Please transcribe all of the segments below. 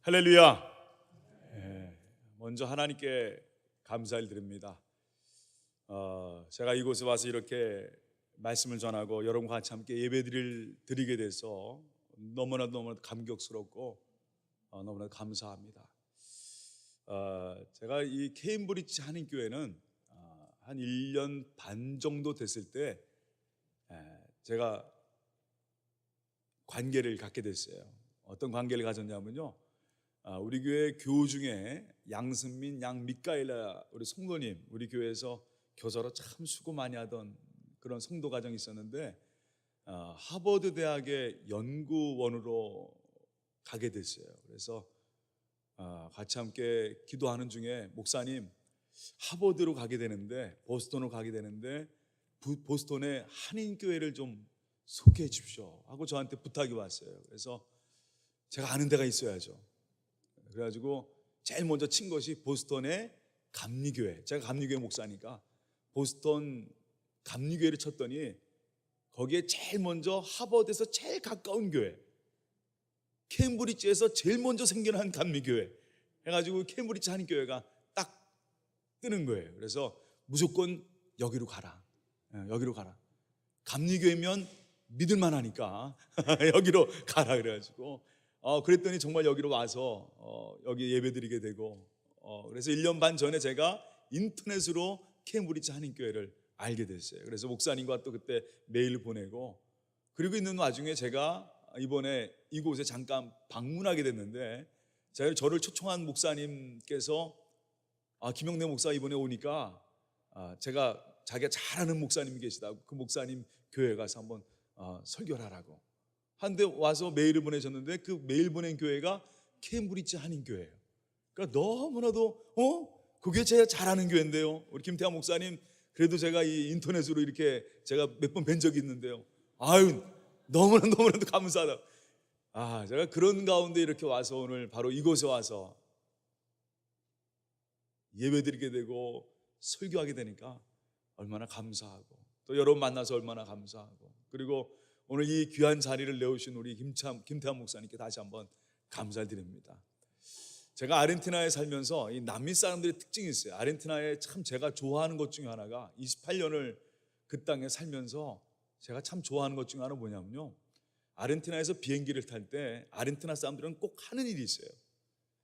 할렐루야. 먼저 하나님께 감사를 드립니다. 제가 이곳에 와서 이렇게 말씀을 전하고 여러분과 같이 함께 예배드리게 돼서 너무나도 감격스럽고 너무나 감사합니다. 제가 이 케임브리지 한인교회는 한 1년 반 정도 됐을 때 제가 관계를 갖게 됐어요. 어떤 관계를 가졌냐면요, 우리 교회 교우 중에 양승민, 양미카엘라 우리 성도님, 우리 교회에서 교사로 참 수고 많이 하던 그런 성도 가정이 있었는데 하버드 대학의 연구원으로 가게 됐어요. 그래서 같이 함께 기도하는 중에 목사님, 하버드로 가게 되는데, 보스턴으로 가게 되는데 보스턴의 한인교회를 좀 소개해 주십시오 하고 저한테 부탁이 왔어요. 그래서 제가 아는 데가 있어야죠. 그래가지고 제일 먼저 친 것이 보스턴의 감리교회. 제가 감리교회 목사니까 보스턴 감리교회를 쳤더니 거기에 제일 먼저 하버드에서 제일 가까운 교회, 케임브리지에서 제일 먼저 생겨난 감리교회 해가지고 케임브리지 한인교회가 딱 뜨는 거예요. 그래서 무조건 여기로 가라, 여기로 가라. 감리교회면 믿을만 하니까 여기로 가라 그래가지고 그랬더니 정말 여기로 와서 여기 예배드리게 되고, 그래서 1년 반 전에 제가 인터넷으로 케임브리지 한인교회를 알게 됐어요. 그래서 목사님과 또 그때 메일 보내고, 그리고 있는 와중에 제가 이번에 이곳에 잠깐 방문하게 됐는데, 저를 초청한 목사님께서 김영래 목사 이번에 오니까 제가 자기가 잘 아는 목사님이 계시다고 그 목사님 교회 가서 한번 설교를 하라고 한데 와서 메일을 보내셨는데, 그 메일 보낸 교회가 케임브리지 한인교회예요. 그러니까 너무나도 그게 제가 잘 아는 교회인데요, 우리 김태환 목사님 그래도 제가 이 인터넷으로 이렇게 제가 몇 번 뵌 적이 있는데요, 아유 너무나도 감사하다. 제가 그런 가운데 이렇게 와서 오늘 바로 이곳에 와서 예배드리게 되고 설교하게 되니까 얼마나 감사하고, 또 여러분 만나서 얼마나 감사하고, 그리고 오늘 이 귀한 자리를 내오신 우리 김태환 목사님께 다시 한번 감사를 드립니다. 제가 아르헨티나에 살면서 이 남미 사람들의 특징이 있어요. 아르헨티나에 참 제가 좋아하는 것 중에 하나가, 28년을 그 땅에 살면서 제가 참 좋아하는 것 중에 하나는 뭐냐면요, 아르헨티나에서 비행기를 탈 때 아르헨티나 사람들은 꼭 하는 일이 있어요.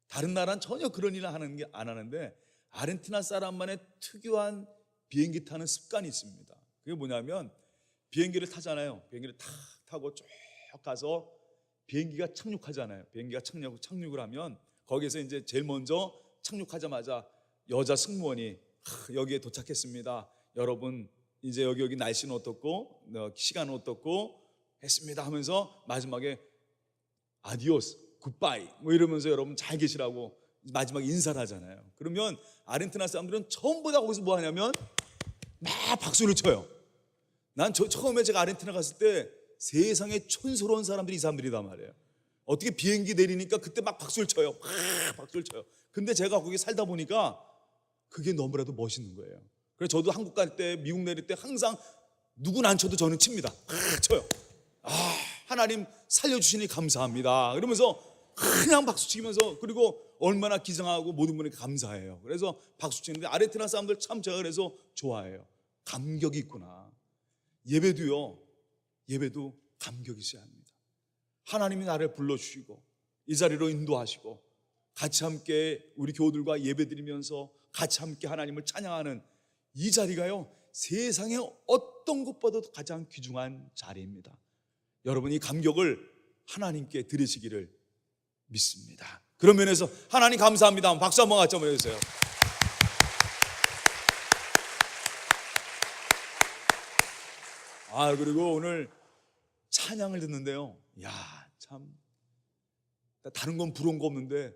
다른 나라는 전혀 그런 일을 안 하는데 아르헨티나 사람만의 특유한 비행기 타는 습관이 있습니다. 그게 뭐냐면, 비행기를 타잖아요. 비행기를 탁 타고 쭉 가서 비행기가 착륙하잖아요. 비행기가 착륙을 하면 거기에서 이제 제일 먼저 착륙하자마자 여자 승무원이 여기에 도착했습니다, 여러분 이제 여기 날씨는 어떻고 시간은 어떻고 했습니다 하면서 마지막에 아디오스, 굿바이 뭐 이러면서 여러분 잘 계시라고 마지막에 인사를 하잖아요. 그러면 아르헨티나 사람들은 전부 다 거기서 뭐 하냐면 막 박수를 쳐요. 난 처음에 제가 아르헨티나 갔을 때 세상에 촌스러운 사람들이 이 사람들이단 말이에요. 어떻게 비행기 내리니까 그때 막 박수를 쳐요. 박수를 쳐요. 근데 제가 거기 살다 보니까 그게 너무나도 멋있는 거예요. 그래서 저도 한국 갈 때, 미국 내릴 때 항상 누구나 안 쳐도 저는 칩니다. 쳐요. 하나님 살려주시니 감사합니다 그러면서 그냥 박수 치면서, 그리고 얼마나 기장하고 모든 분에게 감사해요. 그래서 박수 치는데 아르헨티나 사람들 참 제가 그래서 좋아해요. 감격이 있구나. 예배도 감격이 있어야 합니다. 하나님이 나를 불러주시고 이 자리로 인도하시고 같이 함께 우리 교우들과 예배드리면서 같이 함께 하나님을 찬양하는 이 자리가요, 세상에 어떤 것보다도 가장 귀중한 자리입니다. 여러분 이 감격을 하나님께 드리시기를 믿습니다. 그런 면에서 하나님 감사합니다. 박수 한번 같이 한번 해주세요. 그리고 오늘 찬양을 듣는데요, 참 다른 건 부러운 거 없는데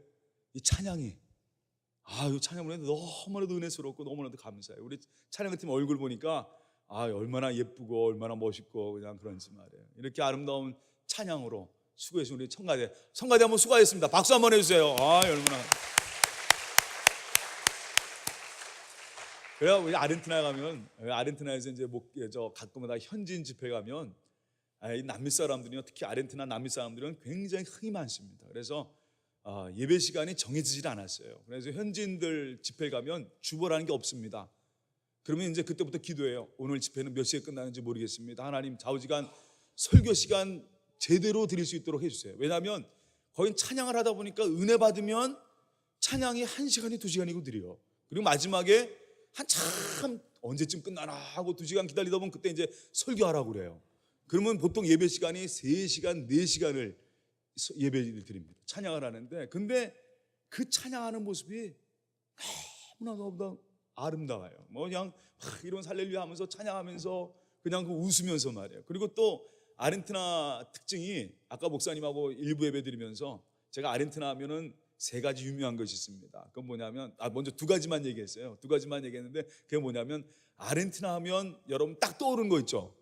이 찬양이 이 찬양을 했는데 너무나도 은혜스럽고 너무나도 감사해요. 우리 찬양팀 얼굴 보니까 얼마나 예쁘고 얼마나 멋있고 그냥 그런지 말이에요. 이렇게 아름다운 찬양으로 수고해주신 우리 청가대 한번 수고하셨습니다. 박수 한번 해주세요. 얼마나. 그래야 우리 아르헨티나에 가면, 아르헨티나에서 이제 가끔마다 현지인 집회 가면 이 남미 사람들이요, 특히 아르헨티나 남미 사람들은 굉장히 흥이 많습니다. 그래서 예배 시간이 정해지질 않았어요. 그래서 현지인들 집회 가면 주보라는 게 없습니다. 그러면 이제 그때부터 기도해요. 오늘 집회는 몇 시에 끝나는지 모르겠습니다. 하나님 좌우지간 설교 시간 제대로 드릴 수 있도록 해주세요. 왜냐하면 거긴 찬양을 하다 보니까 은혜 받으면 찬양이 1시간이 2시간이고 느려요. 그리고 마지막에 한참 언제쯤 끝나나 하고 2시간 기다리다 보면 그때 이제 설교하라고 그래요. 그러면 보통 예배 시간이 3시간, 4시간을 예배를 드립니다. 찬양을 하는데, 근데 그 찬양하는 모습이 너무나 아름다워요. 그냥 이런 할렐루야 하면서 찬양하면서 그냥 웃으면서 말이에요. 그리고 또 아르헨티나 특징이, 아까 목사님하고 일부 예배 드리면서 제가 아르헨티나 하면은 3가지 유명한 것이 있습니다. 그건 뭐냐면, 먼저 2가지만 얘기했어요. 2가지만 얘기했는데 그게 뭐냐면, 아르헨티나 하면 여러분 딱 떠오르는 거 있죠.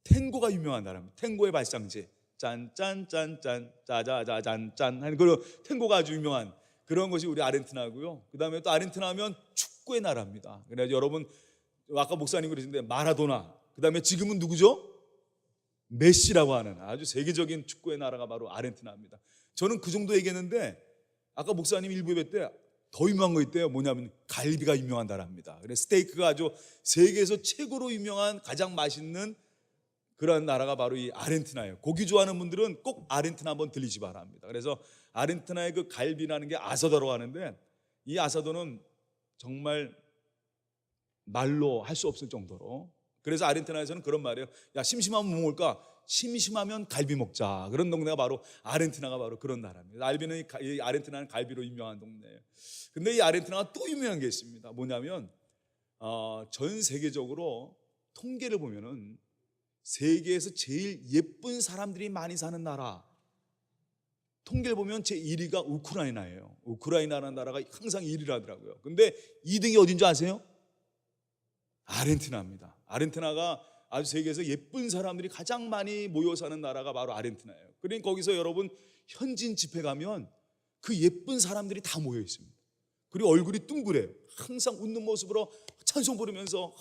탱고가 유명한 나라입니다. 탱고의 발상지, 짠짠짠짠 짜자자짠짠 하는 그런 탱고가 아주 유명한 그런 것이 우리 아르헨티나고요. 그 다음에 또 아르헨티나 하면 축구의 나라입니다. 그래서 여러분 아까 목사님 그러시는데 마라도나, 그 다음에 지금은 누구죠? 메시라고 하는 아주 세계적인 축구의 나라가 바로 아르헨티나입니다. 저는 그 정도 얘기했는데 아까 목사님 일부 예배 때 더 유명한 거 있대요. 뭐냐면 갈비가 유명한 나라입니다. 그래서 스테이크가 아주 세계에서 최고로 유명한 가장 맛있는 그런 나라가 바로 이 아르헨티나예요. 고기 좋아하는 분들은 꼭 아르헨티나 한번 들리시 바랍니다. 그래서 아르헨티나의 그 갈비라는 게 아사도라고 하는데, 이 아사도는 정말 말로 할 수 없을 정도로, 그래서 아르헨티나에서는 그런 말이에요. 야, 심심하면 뭐 먹을까? 심심하면 갈비 먹자. 그런 동네가 바로 아르헨티나가 바로 그런 나라입니다. 이 아르헨티나는 갈비로 유명한 동네예요. 근데 이 아르헨티나가 또 유명한 게 있습니다. 뭐냐면 전 세계적으로 통계를 보면은 세계에서 제일 예쁜 사람들이 많이 사는 나라, 통계를 보면 제 1위가 우크라이나예요. 우크라이나라는 나라가 항상 1위를 하더라고요. 근데 2등이 어딘지 아세요? 아르헨티나입니다. 아르헨티나가 아주 세계에서 예쁜 사람들이 가장 많이 모여 사는 나라가 바로 아르헨티나예요. 그러니까 거기서 여러분 현지인 집회 가면 그 예쁜 사람들이 다 모여 있습니다. 그리고 얼굴이 둥그래요. 항상 웃는 모습으로 찬송 부르면서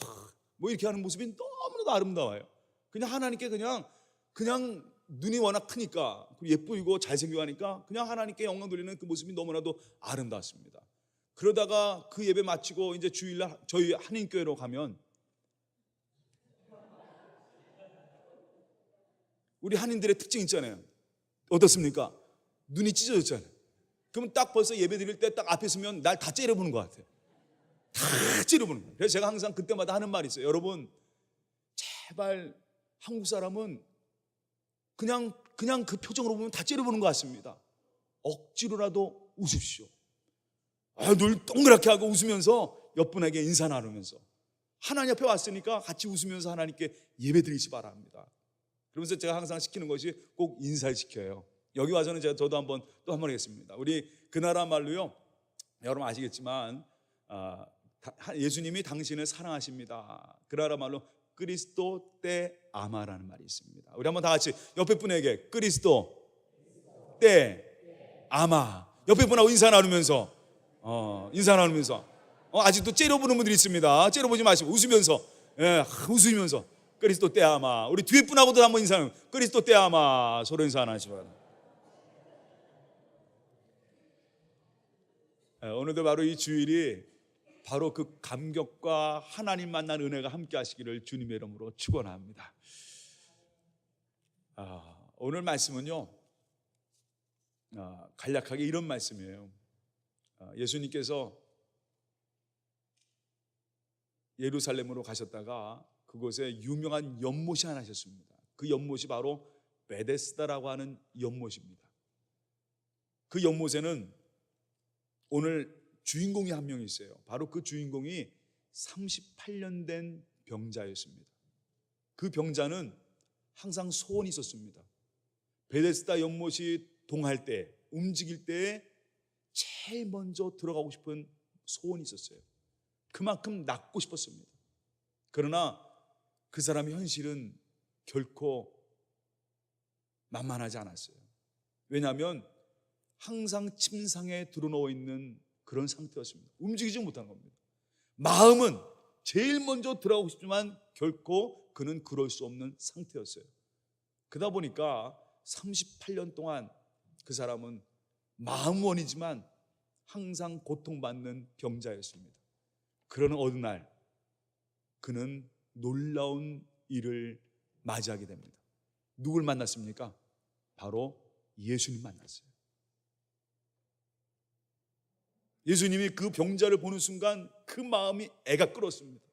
뭐 이렇게 하는 모습이 너무나도 아름다워요. 그냥 하나님께 그냥 눈이 워낙 크니까, 예쁘고 잘생기고 하니까 그냥 하나님께 영광 돌리는 그 모습이 너무나도 아름답습니다. 그러다가 그 예배 마치고 이제 주일날 저희 한인교회로 가면, 우리 한인들의 특징 있잖아요. 어떻습니까? 눈이 찢어졌잖아요. 그러면 딱 벌써 예배 드릴 때 딱 앞에 서면 날 다 째려보는 것 같아요. 다 째려보는 거예요. 그래서 제가 항상 그때마다 하는 말이 있어요. 여러분 제발 한국 사람은 그냥 그 표정으로 보면 다 째려보는 것 같습니다. 억지로라도 웃으십시오. 늘 동그랗게 하고 웃으면서 옆분에게 인사 나누면서, 하나님 앞에 왔으니까 같이 웃으면서 하나님께 예배 드리시 바랍니다. 그러면서 제가 항상 시키는 것이 꼭 인사를 시켜요. 여기 와서는 저도 또 한 번 하겠습니다. 우리 그 나라 말로요, 여러분 아시겠지만 예수님이 당신을 사랑하십니다. 그 나라 말로 그리스도 때 아마라는 말이 있습니다. 우리 한번 다 같이 옆에 분에게 그리스도 때 아마, 옆에 분하고 인사 나누면서 아직도 째려보는 분들이 있습니다. 째려보지 마시고 웃으면서, 웃으면서 그리스도 때 아마. 우리 뒤에 분하고도 한번 인사 나누면 그리스도 때 아마 서로 인사 하나 하시기 바랍니다. 오늘도 바로 이 주일이 바로 그 감격과 하나님 만난 은혜가 함께 하시기를 주님의 이름으로 축원합니다. 오늘 말씀은요, 간략하게 이런 말씀이에요. 예수님께서 예루살렘으로 가셨다가 그곳에 유명한 연못이 하나 있었습니다. 그 연못이 바로 베데스다라고 하는 연못입니다. 그 연못에는 오늘 주인공이 한 명 있어요. 바로 그 주인공이 38년 된 병자였습니다. 그 병자는 항상 소원이 있었습니다. 베데스다 연못이 동할 때, 움직일 때 제일 먼저 들어가고 싶은 소원이 있었어요. 그만큼 낫고 싶었습니다. 그러나 그 사람의 현실은 결코 만만하지 않았어요. 왜냐하면 항상 침상에 드러누워 있는 그런 상태였습니다. 움직이지 못한 겁니다. 마음은 제일 먼저 들어가고 싶지만 결코 그는 그럴 수 없는 상태였어요. 그러다 보니까 38년 동안 그 사람은 마음원이지만 항상 고통받는 병자였습니다. 그러는 어느 날 그는 놀라운 일을 맞이하게 됩니다. 누굴 만났습니까? 바로 예수님 만났어요. 예수님이 그 병자를 보는 순간 그 마음이 애가 끓었습니다.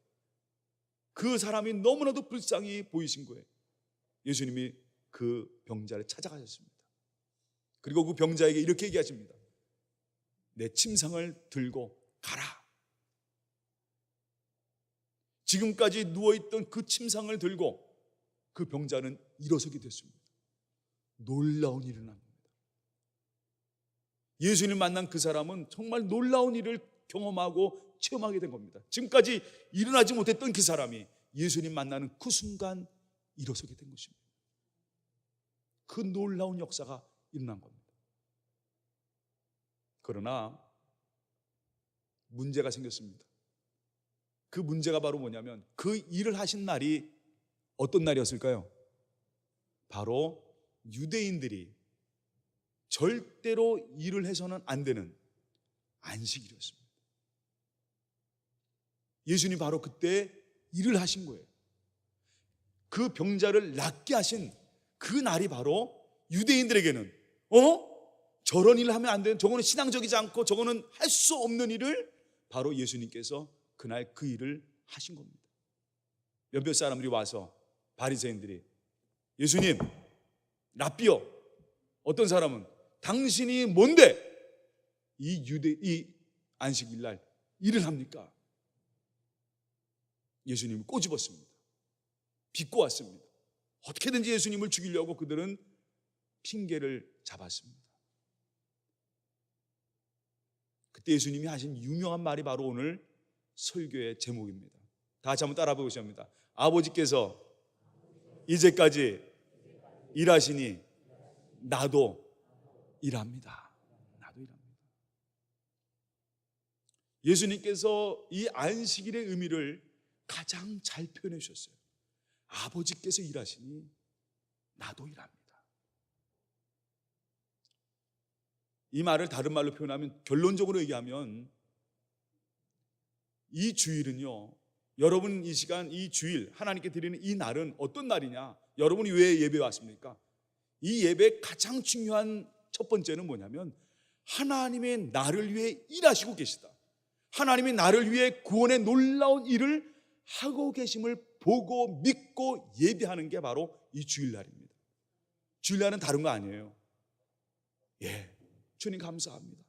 그 사람이 너무나도 불쌍히 보이신 거예요. 예수님이 그 병자를 찾아가셨습니다. 그리고 그 병자에게 이렇게 얘기하십니다. 내 침상을 들고 가라. 지금까지 누워있던 그 침상을 들고 그 병자는 일어서게 됐습니다. 놀라운 일이 납니다. 예수님 만난 그 사람은 정말 놀라운 일을 경험하고 체험하게 된 겁니다. 지금까지 일어나지 못했던 그 사람이 예수님 만나는 그 순간 일어서게 된 것입니다. 그 놀라운 역사가 일어난 겁니다. 그러나 문제가 생겼습니다. 그 문제가 바로 뭐냐면 그 일을 하신 날이 어떤 날이었을까요? 바로 유대인들이 절대로 일을 해서는 안 되는 안식일이었습니다. 예수님이 바로 그때 일을 하신 거예요. 그 병자를 낫게 하신 그 날이 바로 유대인들에게는 저런 일을 하면 안 되는, 저거는 신앙적이지 않고 저거는 할 수 없는 일을 바로 예수님께서 그날 그 일을 하신 겁니다. 몇몇 사람들이 와서 바리새인들이 예수님, 랍비여, 어떤 사람은 당신이 뭔데 이 안식일 날 일을 합니까? 예수님을 꼬집었습니다. 비꼬았습니다. 어떻게든지 예수님을 죽이려고 그들은 핑계를 잡았습니다. 그때 예수님이 하신 유명한 말이 바로 오늘 설교의 제목입니다. 다 같이 한번 따라 보시죠. 아버지께서 이제까지 일하시니 나도 일합니다. 나도 일합니다. 예수님께서 이 안식일의 의미를 가장 잘 표현해 주셨어요. 아버지께서 일하시니 나도 일합니다. 이 말을 다른 말로 표현하면, 결론적으로 얘기하면 이 주일은요, 여러분 이 시간, 이 주일 하나님께 드리는 이 날은 어떤 날이냐? 여러분이 왜 예배에 왔습니까? 이 예배의 가장 중요한 첫 번째는 뭐냐면 하나님의 나를 위해 일하시고 계시다. 하나님이 나를 위해 구원의 놀라운 일을 하고 계심을 보고 믿고 예배하는 게 바로 이 주일날입니다. 주일날은 다른 거 아니에요. 주님 감사합니다.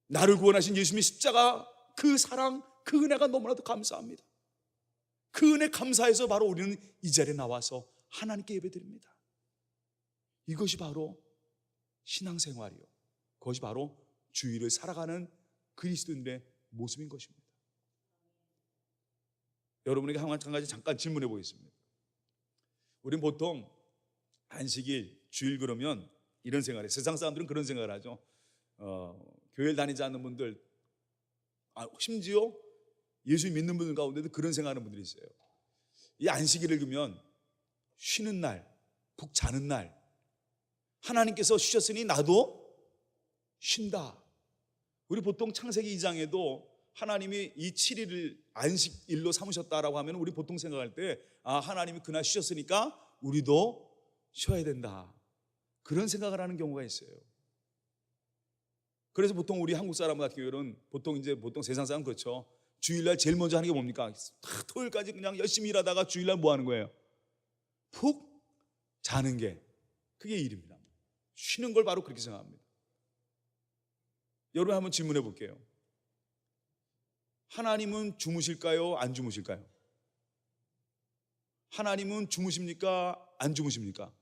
나를 구원하신 예수님의 십자가, 그 사랑, 그 은혜가 너무나도 감사합니다. 그 은혜 감사해서 바로 우리는 이 자리에 나와서 하나님께 예배드립니다. 이것이 바로 신앙생활이요, 그것이 바로 주일을 살아가는 그리스도인의 모습인 것입니다. 여러분에게 한 가지 잠깐 질문해 보겠습니다. 우리는 보통 안식일, 주일 그러면 이런 생각을 해요. 세상 사람들은 그런 생각을 하죠. 교회를 다니지 않는 분들, 심지어 예수 믿는 분들 가운데도 그런 생각하는 분들이 있어요. 이 안식일을 그러면 쉬는 날, 푹 자는 날, 하나님께서 쉬셨으니 나도 쉰다. 우리 보통 창세기 2장에도 하나님이 이 7일을 안식일로 삼으셨다라고 하면 우리 보통 생각할 때 하나님이 그날 쉬셨으니까 우리도 쉬어야 된다, 그런 생각을 하는 경우가 있어요. 그래서 보통 우리 한국 사람 같은 경우는 보통 세상 사람 그렇죠. 주일날 제일 먼저 하는 게 뭡니까? 토요일까지 그냥 열심히 일하다가 주일날 뭐 하는 거예요? 푹 자는 게, 그게 일입니다. 쉬는 걸 바로 그렇게 생각합니다. 여러분 한번 질문해 볼게요. 하나님은 주무실까요? 안 주무실까요? 하나님은 주무십니까? 안 주무십니까?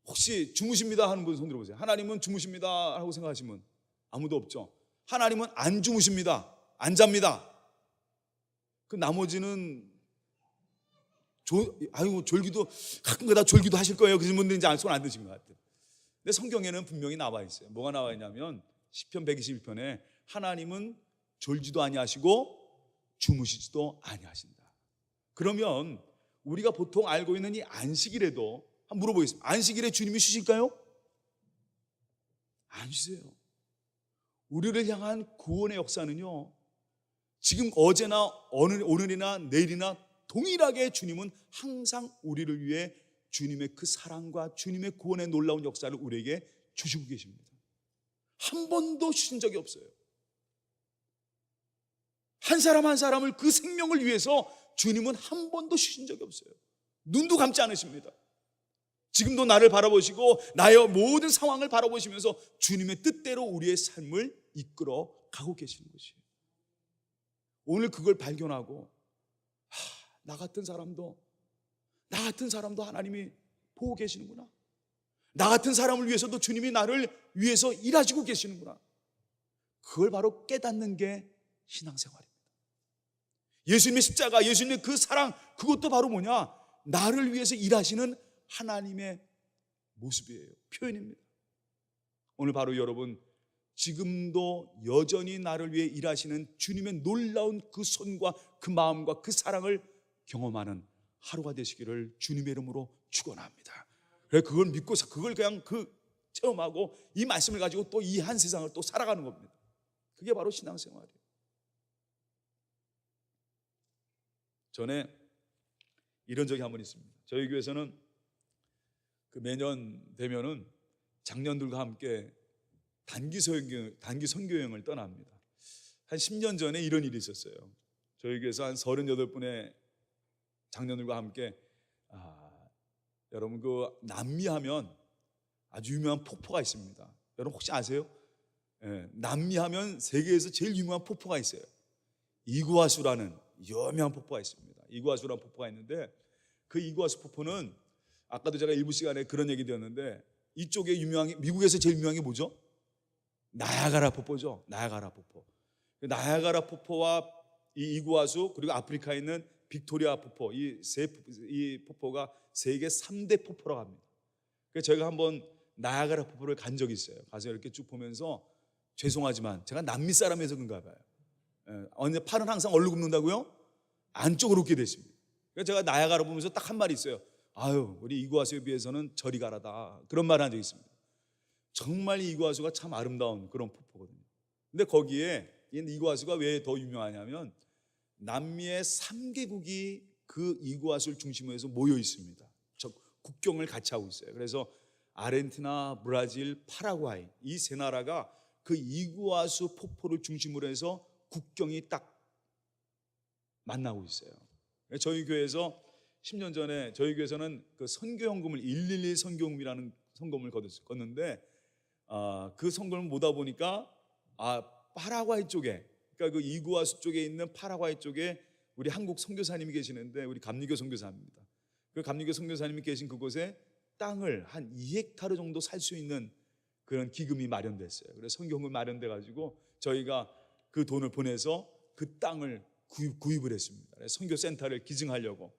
혹시 주무십니다 하는 분 손 들어보세요. 하나님은 주무십니다 하고 생각하시면 아무도 없죠. 하나님은 안 주무십니다, 안 잡니다. 그 나머지는 졸기도 가끔가다 졸기도 하실 거예요. 그런 분들은 이제 손 안 드신 것 같아요. 근데 성경에는 분명히 나와 있어요. 뭐가 나와 있냐면 시편 121편에 하나님은 졸지도 아니하시고 주무시지도 아니하신다. 그러면 우리가 보통 알고 있는 이 안식일에도 한번 물어보겠습니다. 안식일에 주님이 쉬실까요? 아니세요. 우리를 향한 구원의 역사는요, 지금 어제나 오늘이나 내일이나 동일하게 주님은 항상 우리를 위해 주님의 그 사랑과 주님의 구원의 놀라운 역사를 우리에게 주시고 계십니다. 한 번도 쉬신 적이 없어요. 한 사람 한 사람을 그 생명을 위해서 주님은 한 번도 쉬신 적이 없어요. 눈도 감지 않으십니다. 지금도 나를 바라보시고 나의 모든 상황을 바라보시면서 주님의 뜻대로 우리의 삶을 이끌어 가고 계시는 것이에요. 오늘 그걸 발견하고 나 같은 사람도 하나님이 보고 계시는구나. 나 같은 사람을 위해서도 주님이 나를 위해서 일하시고 계시는구나. 그걸 바로 깨닫는 게 신앙생활입니다. 예수님의 십자가, 예수님의 그 사랑, 그것도 바로 뭐냐? 나를 위해서 일하시는 하나님의 모습이에요. 표현입니다. 오늘 바로 여러분, 지금도 여전히 나를 위해 일하시는 주님의 놀라운 그 손과 그 마음과 그 사랑을 경험하는 하루가 되시기를 주님의 이름으로 축원합니다. 그래, 그걸 믿고서 그걸 그냥 체험하고 이 말씀을 가지고 또 이 한 세상을 또 살아가는 겁니다. 그게 바로 신앙생활이에요. 전에 이런 적이 한 번 있습니다. 저희 교회에서는 매년 되면은 장년들과 함께 단기 선교여행을 떠납니다. 한 10년 전에 이런 일이 있었어요. 저희 교회에서 한 38분의 장년들과 함께 여러분 남미하면 아주 유명한 폭포가 있습니다. 여러분 혹시 아세요? 남미하면 세계에서 제일 유명한 폭포가 있어요. 이구아수라는 유명한 폭포가 있습니다. 이구아수라는 폭포가 있는데 그 이구아수 폭포는 아까도 제가 일부 시간에 그런 얘기 드렸는데 이쪽에 미국에서 제일 유명한 게 뭐죠? 나야가라 폭포죠. 나야가라 폭포. 나야가라 폭포와 이 이구아수 그리고 아프리카에 있는 빅토리아 폭포, 이 폭포가 세계 3대 폭포라고 합니다. 그래서 저희가 한번 나야가라 폭포를 간 적이 있어요. 가서 이렇게 쭉 보면서 죄송하지만 제가 남미 사람에서 그런가 봐요. 팔은 항상 얼룩 굽는다고요? 안쪽으로 웃게 됐습니다. 그래서 제가 나야가라 보면서 딱 한 말이 있어요. 아유, 우리 이구아수에 비해서는 저리 가라다. 그런 말을 한 적이 있습니다. 정말 이구아수가 참 아름다운 그런 폭포거든요. 근데 거기에 이구아수가 왜 더 유명하냐면 남미의 3개국이 그 이구아수를 중심으로 해서 모여 있습니다. 국경을 같이 하고 있어요. 그래서 아르헨티나, 브라질, 파라과이 이 세 나라가 그 이구아수 폭포를 중심으로 해서 국경이 딱 만나고 있어요. 저희 교회에서 10년 전에 저희 교회에서는 그 선교연금을 111 선교연금이라는 선금을 걷는데 그 선금을 모다 보니까 파라과이 쪽에, 그러니까 그 이구아수 쪽에 있는 파라과이 쪽에 우리 한국 선교사님이 계시는데 우리 감리교 선교사입니다. 그 감리교 선교사님이 계신 그곳에 땅을 한 2헥타르 정도 살 수 있는 그런 기금이 마련됐어요. 그래서 선교연금이 마련돼 가지고 저희가 그 돈을 보내서 그 땅을 구입을 했습니다. 선교 센터를 기증하려고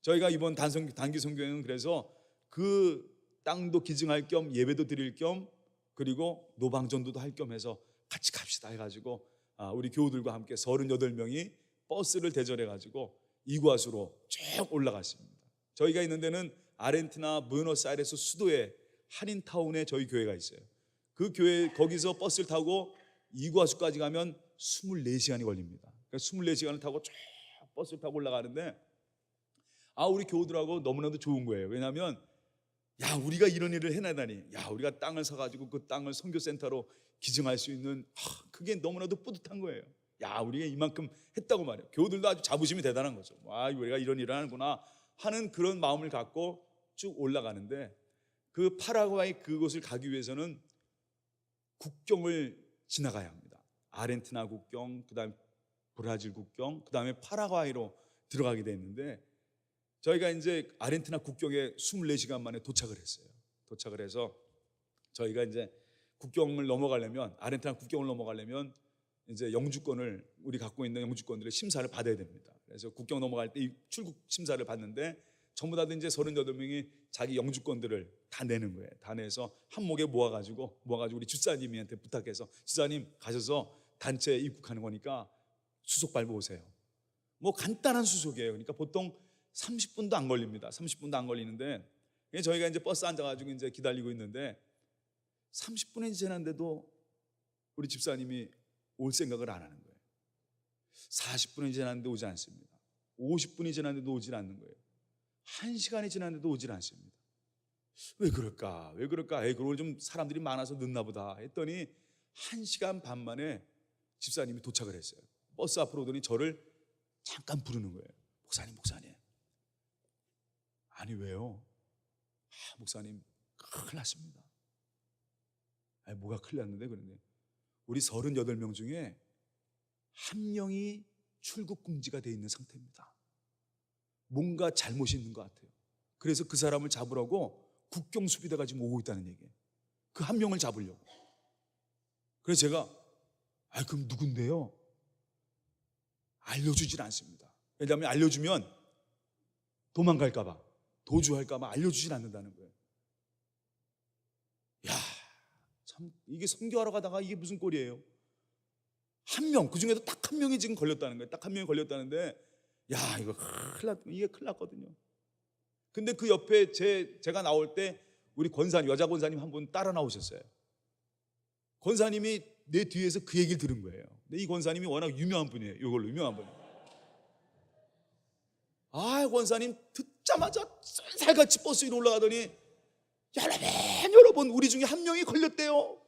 저희가 이번 단기 선교회는 그래서 그 땅도 기증할 겸 예배도 드릴 겸 그리고 노방전도도 할 겸 해서 같이 갑시다 해가지고 우리 교우들과 함께 38명이 버스를 대절해 가지고 이구아수로 쭉 올라갔습니다. 저희가 있는 데는 아르헨티나 부에노스아이레스 수도의 한인타운에 저희 교회가 있어요. 그 교회 거기서 버스를 타고 이구아수까지 가면 24시간이 걸립니다. 그러니까 24시간을 타고 쭉 버스를 타고 올라가는데 우리 교우들하고 너무나도 좋은 거예요. 왜냐하면 우리가 이런 일을 해내다니, 우리가 땅을 사가지고 그 땅을 선교센터로 기증할 수 있는 그게 너무나도 뿌듯한 거예요. 우리가 이만큼 했다고 말이에요. 교우들도 아주 자부심이 대단한 거죠. 우리가 이런 일을 하는구나 하는 그런 마음을 갖고 쭉 올라가는데 그 파라과이 그곳을 가기 위해서는 국경을 지나가야 합니다. 아르헨티나 국경, 그다음에 브라질 국경, 그다음에 파라과이로 들어가게 됐는데 저희가 이제 아르헨티나 국경에 24시간 만에 도착을 했어요. 도착을 해서 저희가 이제 국경을 넘어가려면 아르헨티나 국경을 넘어가려면 이제 영주권을 우리 갖고 있는 영주권들의 심사를 받아야 됩니다. 그래서 국경 넘어갈 때 이 출국 심사를 받는데 전부 다 이제 38명이 자기 영주권들을 다 내는 거예요. 다 내서 한 목에 모아가지고 우리 주사님한테 부탁해서 주사님 가셔서 단체 입국하는 거니까 수속 밟고 오세요. 뭐 간단한 수속이에요. 그러니까 보통 30분도 안 걸립니다. 30분도 안 걸리는데 저희가 이제 버스 앉아가지고 이제 기다리고 있는데 30분이 지났는데도 우리 집사님이 올 생각을 안 하는 거예요. 40분이 지났는데 오지 않습니다. 50분이 지났는데도 오질 않는 거예요. 1시간이 지났는데도 오질 않습니다. 왜 그럴까? 왜 그럴까? 그걸 좀 사람들이 많아서 늦나 보다 했더니 1시간 반 만에 집사님이 도착을 했어요. 버스 앞으로 오더니 저를 잠깐 부르는 거예요. 목사님, 목사님. 아니 왜요? 목사님 큰일 났습니다. 아니 뭐가 큰일 났는데? 그런데 우리 38명 중에 한 명이 출국 금지가 돼 있는 상태입니다. 뭔가 잘못이 있는 것 같아요. 그래서 그 사람을 잡으라고 국경수비대가 지금 오고 있다는 얘기예요. 그 한 명을 잡으려고. 그래서 제가 그럼 누군데요? 알려주질 않습니다. 왜냐하면 알려주면 도망갈까 봐, 도주할까 봐 알려주질 않는다는 거예요. 야, 참 이게 선교하러 가다가 이게 무슨 꼴이에요? 한 명, 그 중에도 딱 한 명이 지금 걸렸다는 거예요. 딱 한 명이 걸렸다는데 야, 이거 이게 큰일 났거든요. 근데 그 옆에 제가 나올 때 우리 권사님, 여자 권사님 한 분 따라 나오셨어요. 권사님이 내 뒤에서 그 얘기를 들은 거예요. 근데 이 권사님이 워낙 유명한 분이에요. 이걸로 유명한 분. 권사님 듣자마자 살같이 버스 위로 올라가더니 여러분 우리 중에 한 명이 걸렸대요.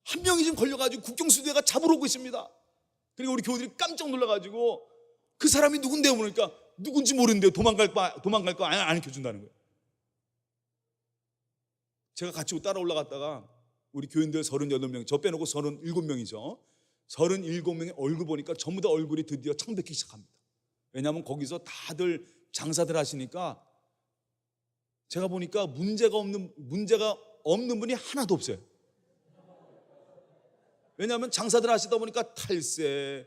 한 명이 지금 걸려가지고 국경수비대가 잡으러 오고 있습니다. 그리고 우리 교우들이 깜짝 놀라가지고 그 사람이 누군데요? 그러니까 누군지 모르는데요. 도망갈 거 안 알려준다는 거예요. 제가 같이 따라 올라갔다가 우리 교인들 38명, 저 빼놓고 37명이죠. 37명의 얼굴 보니까 전부 다 얼굴이 드디어 창백기 시작합니다. 왜냐하면 거기서 다들 장사들 하시니까 제가 보니까 문제가 없는 분이 하나도 없어요. 왜냐하면 장사들 하시다 보니까 탈세,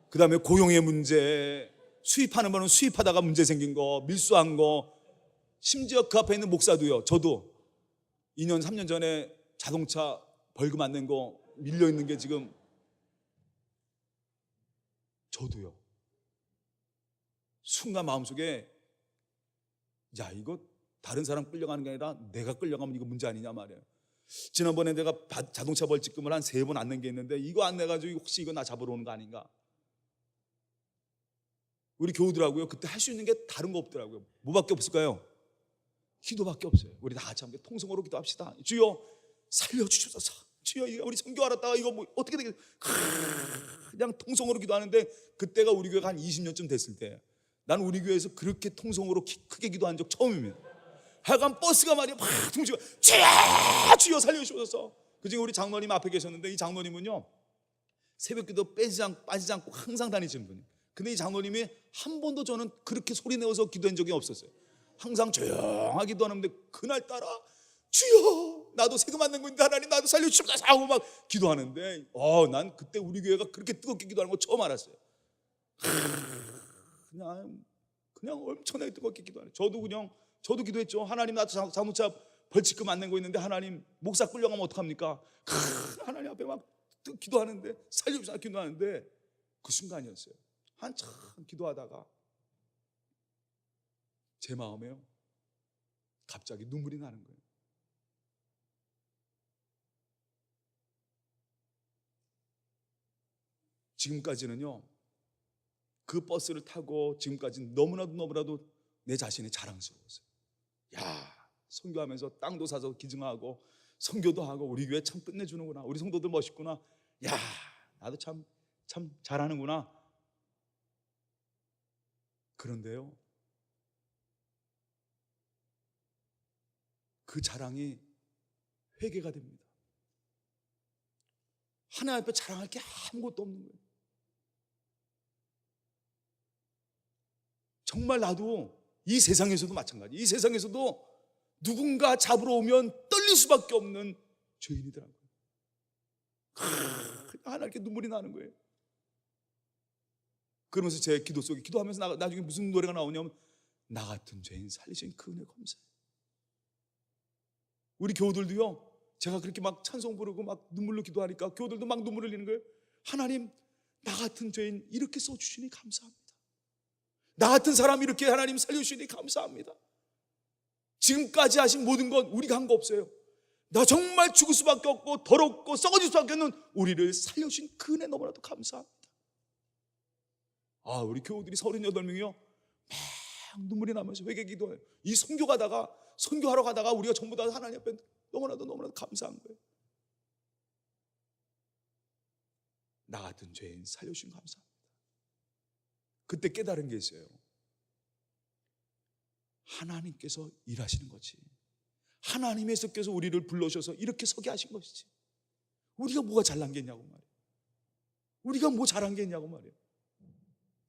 그 다음에 고용의 문제, 수입하는 분은 수입하다가 문제 생긴 거, 밀수한 거, 심지어 그 앞에 있는 목사도요. 저도 2년 3년 전에 자동차 벌금 안 낸 거 밀려있는 게 지금 저도요. 순간 마음속에 야, 이거 다른 사람 끌려가는 게 아니라 내가 끌려가면 이거 문제 아니냐 말이에요. 지난번에 내가 자동차 벌칙금을 한 3번 안 낸 게 있는데 이거 안 내가지고 혹시 이거 나 잡으러 오는 거 아닌가? 우리 교우들하고요, 그때 할 수 있는 게 다른 거 없더라고요. 뭐밖에 없을까요? 기도밖에 없어요. 우리 다 같이 함께 통성으로 기도합시다. 주여 살려주셔서, 주여 우리 선교 알았다가 이거 뭐 어떻게 되겠어요? 그냥 통성으로 기도하는데 그때가 우리 교회가 한 20년쯤 됐을 때 난 우리 교회에서 그렇게 통성으로 크게 기도한 적 처음입니다. 하여간 버스가 말이야 막 둥지고 주여 살려주셔서. 그중에 우리 장로님 앞에 계셨는데 이 장로님은요 새벽기도 빠지지 않고 항상 다니시는 분이에요. 근데 이 장로님이 한 번도 저는 그렇게 소리 내어서 기도한 적이 없었어요. 항상 조용하게 기도하는데 그날따라 주여 나도 세금 안 낸 건데 하나님 나도 살려주십시오 하고 막 기도하는데 난 그때 우리 교회가 그렇게 뜨겁게 기도하는 거 처음 알았어요. 그냥 엄청나게 뜨겁게 기도하네. 저도 기도했죠. 하나님 나도 자동차 벌칙금 안 낸 거 있는데 하나님 목사 끌려가면 어떡합니까? 하나님 앞에 막 기도하는데 살려주시라 기도하는데 그 순간이었어요. 한참 기도하다가 제 마음에요 갑자기 눈물이 나는 거예요. 지금까지는요 그 버스를 타고 지금까지 너무나도 내 자신이 자랑스러웠어요. 야, 선교하면서 땅도 사서 기증하고 선교도 하고 우리 교회 참 끝내주는구나. 우리 성도들 멋있구나. 야, 나도 참 잘하는구나. 그런데요 그 자랑이 회개가 됩니다. 하나님 앞에 자랑할 게 아무것도 없는 거예요. 정말 나도 이 세상에서도 마찬가지. 이 세상에서도 누군가 잡으러 오면 떨릴 수밖에 없는 죄인이더라고요. 하나님께 눈물이 나는 거예요. 그러면서 제 기도 속에 기도하면서 나중에 무슨 노래가 나오냐면 나 같은 죄인 살리신 그 은혜 감사해요. 우리 교우들도요 제가 그렇게 막 찬송 부르고 막 눈물로 기도하니까 교우들도 막 눈물 흘리는 거예요. 하나님 나 같은 죄인 이렇게 써주시니 감사합니다. 나 같은 사람 이렇게 하나님 살려주시니 감사합니다. 지금까지 하신 모든 건 우리가 한 거 없어요. 나 정말 죽을 수밖에 없고 더럽고 썩어질 수밖에 없는 우리를 살려주신 그 은혜 너무나도 감사합니다. 우리 교우들이 38명이요 막 눈물이 나면서 회개 기도해요. 이 선교하러 가다가 우리가 전부 다 하나님 앞에 너무나도 감사한 거예요. 나 같은 죄인 살려주신 감사합니다. 그때 깨달은 게 있어요. 하나님께서 일하시는 거지, 하나님께서 우리를 불러셔서 이렇게 서게 하신 것이지, 우리가 뭐가 잘난 게 있냐고 말이에요. 우리가 뭐 잘한 게 있냐고 말이에요.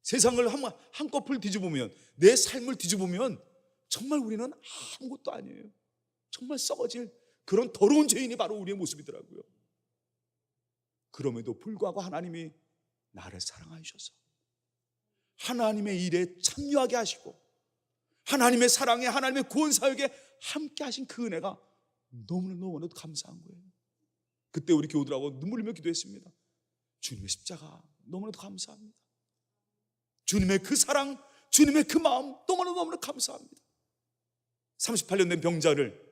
세상을 한꺼풀 뒤집으면, 내 삶을 뒤집으면 정말 우리는 아무것도 아니에요. 정말 썩어질 그런 더러운 죄인이 바로 우리의 모습이더라고요. 그럼에도 불구하고 하나님이 나를 사랑하셔서 하나님의 일에 참여하게 하시고 하나님의 사랑에, 하나님의 구원 사역에 함께 하신 그 은혜가 너무나도 감사한 거예요. 그때 우리 교우들하고 눈물 흘리며 기도했습니다. 주님의 십자가 너무나도 감사합니다. 주님의 그 사랑, 주님의 그 마음 너무나도 감사합니다. 38년 된 병자를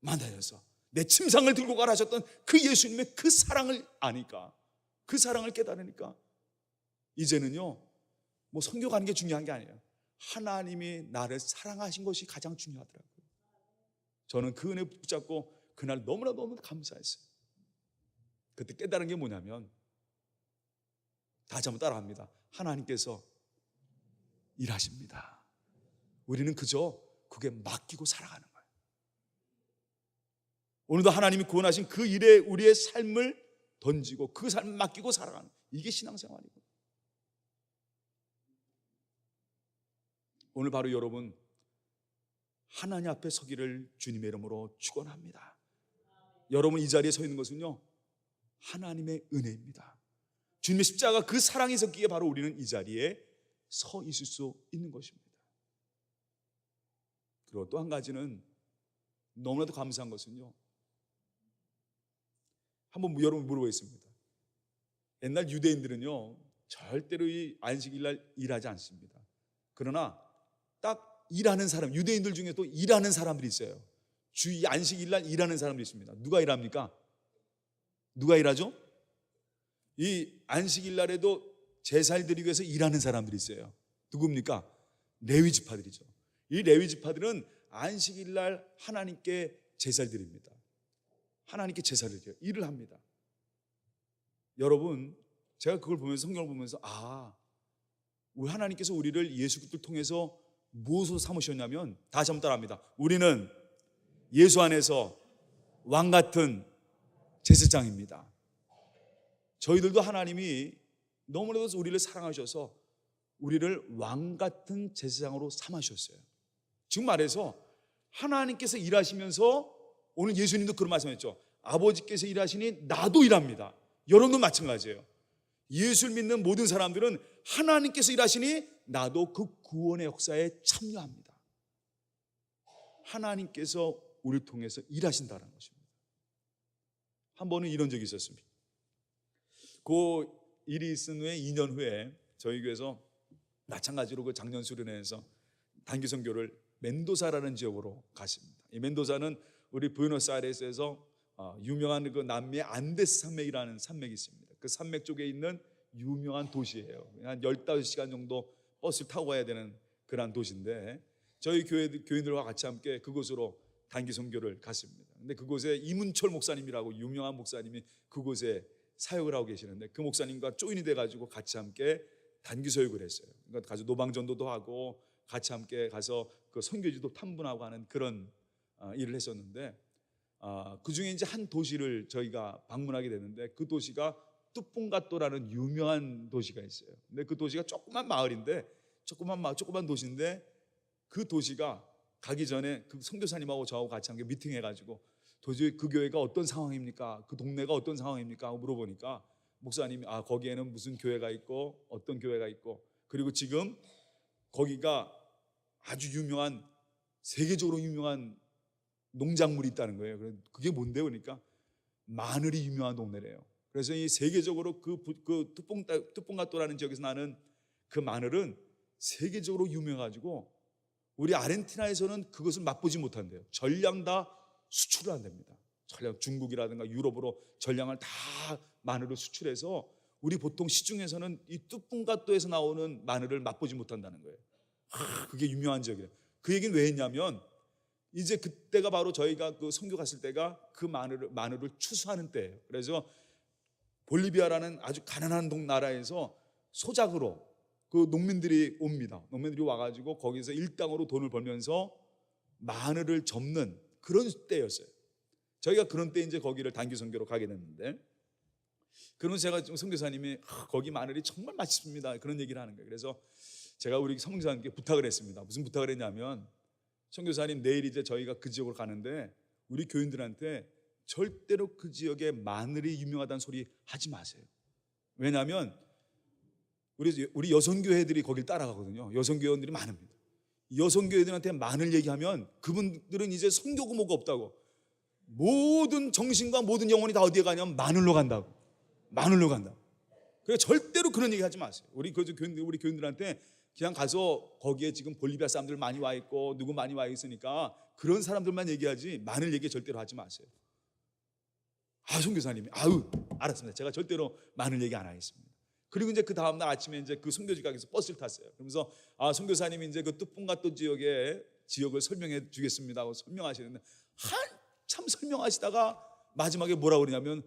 만나셔서 내 침상을 들고 가라 하셨던 그 예수님의 그 사랑을 아니까, 그 사랑을 깨달으니까 이제는요 뭐 선교 가는 게 중요한 게 아니에요. 하나님이 나를 사랑하신 것이 가장 중요하더라고요. 저는 그 은혜 붙잡고 그날 너무나도 감사했어요. 그때 깨달은 게 뭐냐면, 다시 한번 따라합니다. 하나님께서 일하십니다. 우리는 그저 그게 맡기고 살아가는 거예요. 오늘도 하나님이 구원하신 그 일에 우리의 삶을 던지고 그 삶을 맡기고 살아가는, 이게 신앙생활이고, 오늘 바로 여러분 하나님 앞에 서기를 주님의 이름으로 축원합니다. 여러분 이 자리에 서 있는 것은요 하나님의 은혜입니다. 주님의 십자가 그 사랑이 있었기에 바로 우리는 이 자리에 서 있을 수 있는 것입니다. 그리고 또 한 가지는 너무나도 감사한 것은요, 한번 여러분 물어보겠습니다. 옛날 유대인들은요 절대로 이 안식일날 일하지 않습니다. 그러나 딱 일하는 사람, 유대인들 중에 또 일하는 사람들이 있어요. 주 안식일날 일하는 사람들이 있습니다. 누가 일합니까? 누가 일하죠? 이 안식일날에도 제사를 드리기 위해서 일하는 사람들이 있어요. 누굽니까? 레위 지파들이죠. 이 레위 지파들은 안식일날 하나님께 제사를 드립니다. 하나님께 제사를 드려요. 일을 합니다. 여러분, 제가 그걸 보면서, 성경을 보면서 우리 하나님께서 우리를 예수 그리스도를 통해서 무엇으로 삼으셨냐면, 다시 한번 따라합니다. 우리는 예수 안에서 왕 같은 제사장입니다. 저희들도 하나님이 너무나도 우리를 사랑하셔서 우리를 왕 같은 제사장으로 삼으셨어요. 지금 말해서 하나님께서 일하시면서, 오늘 예수님도 그런 말씀했죠. 아버지께서 일하시니 나도 일합니다. 여러분도 마찬가지예요. 예수를 믿는 모든 사람들은 하나님께서 일하시니 나도 그 구원의 역사에 참여합니다. 하나님께서 우리를 통해서 일하신다는 것입니다. 한 번은 이런 적이 있었습니다. 그 일이 있은 후에 2년 후에 저희 교회에서 마찬가지로 그 작년 수련회에서 단기 선교를 멘도사라는 지역으로 갔습니다. 이 멘도사는 우리 부에노스아이레스에서 유명한 그 남미의 안데스 산맥이라는 산맥이 있습니다. 그 산맥 쪽에 있는 유명한 도시예요. 한 15시간 정도 버스를 타고 가야 되는 그런 도시인데, 저희 교인들과 같이 함께 그곳으로 단기 선교를 갔습니다. 근데 그곳에 이문철 목사님이라고 유명한 목사님이 그곳에 사역을 하고 계시는데, 그 목사님과 조인이 돼가지고 같이 함께 단기 사역을 했어요. 그러니까 가서 노방전도도 하고 같이 함께 가서 그 선교지도 탐문하고 하는 그런 일을 했었는데, 그 중에 이제 한 도시를 저희가 방문하게 됐는데, 그 도시가 뚜뽕가또라는 유명한 도시가 있어요. 근데 그 도시가 조그만 마을인데, 조그만 도시인데, 그 도시가 가기 전에 그 선교사님하고 저하고 같이 함께 미팅해가지고 도저히 그 교회가 어떤 상황입니까? 그 동네가 어떤 상황입니까? 하고 물어보니까 목사님이 거기에는 무슨 교회가 있고 어떤 교회가 있고, 그리고 지금 거기가 아주 유명한, 세계적으로 유명한 농작물이 있다는 거예요. 그게 뭔데? 그러니까 마늘이 유명한 동네래요. 그래서 이 세계적으로 그 뚜뽕가또라는 지역에서 나는 그 마늘은 세계적으로 유명해가지고 우리 아르헨티나에서는 그것을 맛보지 못한대요. 전량 다 수출을 한답니다. 전량 중국이라든가 유럽으로 전량을 다 마늘을 수출해서 우리 보통 시중에서는 이 뚜껑가또에서 나오는 마늘을 맛보지 못한다는 거예요. 그게 유명한 지역이에요. 그 얘기는 왜 했냐면 이제 그때가 바로 저희가 그 선교 갔을 때가 그 마늘을 추수하는 때예요. 그래서 볼리비아라는 아주 가난한 나라에서 소작으로 그 농민들이 옵니다. 농민들이 와가지고 거기서 일당으로 돈을 벌면서 마늘을 접는 그런 때였어요. 저희가 그런 때 이제 거기를 단기 선교로 가게 됐는데, 그러면 제가 지금 선교사님이 거기 마늘이 정말 맛있습니다 그런 얘기를 하는 거예요. 그래서 제가 우리 선교사님께 부탁을 했습니다. 무슨 부탁을 했냐면, 선교사님 내일 이제 저희가 그 지역으로 가는데 우리 교인들한테 절대로 그 지역에 마늘이 유명하다는 소리 하지 마세요. 왜냐하면 우리 여성교회들이 거길 따라가거든요. 여성교회원들이 많습니다. 여성교회들한테 마늘 얘기하면 그분들은 이제 선교 구모가 없다고, 모든 정신과 모든 영혼이 다 어디에 가냐면 마늘로 간다고. 마늘로 간다고. 그래서 절대로 그런 얘기 하지 마세요. 우리 교인들한테 그냥 가서 거기에 지금 볼리비아 사람들 많이 와 있고 누구 많이 와 있으니까 그런 사람들만 얘기하지 마늘 얘기 절대로 하지 마세요. 선교사님이 알았습니다. 제가 절대로 마늘 얘기 안 하겠습니다. 그리고 이제 그 다음날 아침에 이제 그 선교지 가게에서 버스를 탔어요. 그러면서 선교사님이 이제 그 뚜껑가또 지역을 설명해 주겠습니다 하고 설명하시는데 한참 설명하시다가 마지막에 뭐라고 그러냐면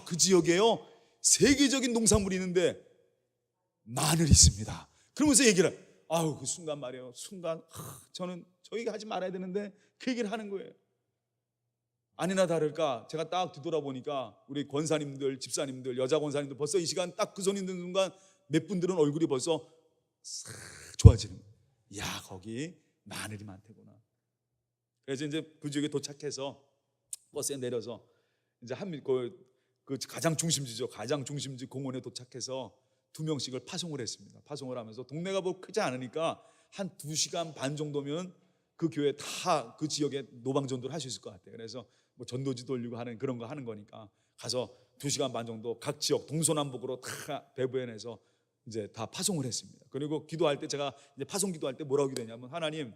그 지역에요 세계적인 농산물이 있는데 마늘이 있습니다. 그러면서 얘기를 그 순간 말이에요. 저는 저 얘기 하지 말아야 되는데 그 얘기를 하는 거예요. 아니나 다를까 제가 딱 뒤돌아보니까 우리 권사님들, 집사님들, 여자 권사님들 벌써 이 시간 딱 그 손 있는 순간 몇 분들은 얼굴이 벌써 싹 좋아지는 거예요. 야, 거기 마늘이 많대구나. 그래서 이제 그 지역에 도착해서 버스에 내려서 이제 그 가장 중심지죠. 가장 중심지 공원에 도착해서 2명씩을 파송을 했습니다. 파송을 하면서 동네가 뭐 크지 않으니까 한 2시간 반 정도면 그 교회 다 그 지역에 노방 전도를 할 수 있을 것 같아요. 그래서 뭐 전도지 돌리고 하는 그런 거 하는 거니까 가서 2시간 반 정도 각 지역 동서남북으로 다 배부해내서 이제 다 파송을 했습니다. 그리고 기도할 때 제가 이제 파송 기도할 때 뭐라고 기도했냐면, 하나님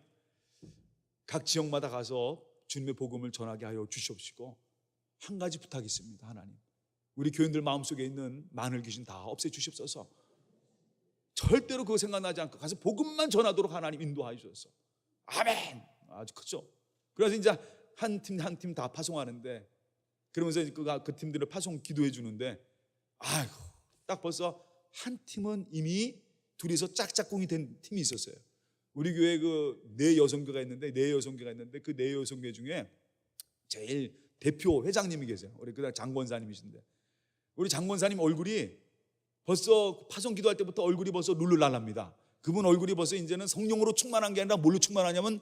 각 지역마다 가서 주님의 복음을 전하게 하여 주시옵시고 한 가지 부탁이 있습니다. 하나님, 우리 교인들 마음속에 있는 마늘 귀신 다 없애 주시옵소서. 절대로 그거 생각나지 않고 가서 복음만 전하도록 하나님 인도하여 주셔서. 아멘. 아주 크죠. 그래서 이제 한 팀 한 팀 다 파송하는데, 그러면서 그 팀들을 파송 기도해 주는데, 딱 벌써 한 팀은 이미 둘이서 짝짝꿍이 된 팀이 있었어요. 우리 교회 그 네 여성교가 있는데 그 네 여성교 중에 제일 대표 회장님이 계세요. 우리 그다음 장권사님이신데, 우리 장권사님 얼굴이 벌써 파송 기도할 때부터 얼굴이 벌써 룰루랄랍니다. 그분 얼굴이 벌써 이제는 성령으로 충만한 게 아니라 뭘로 충만하냐면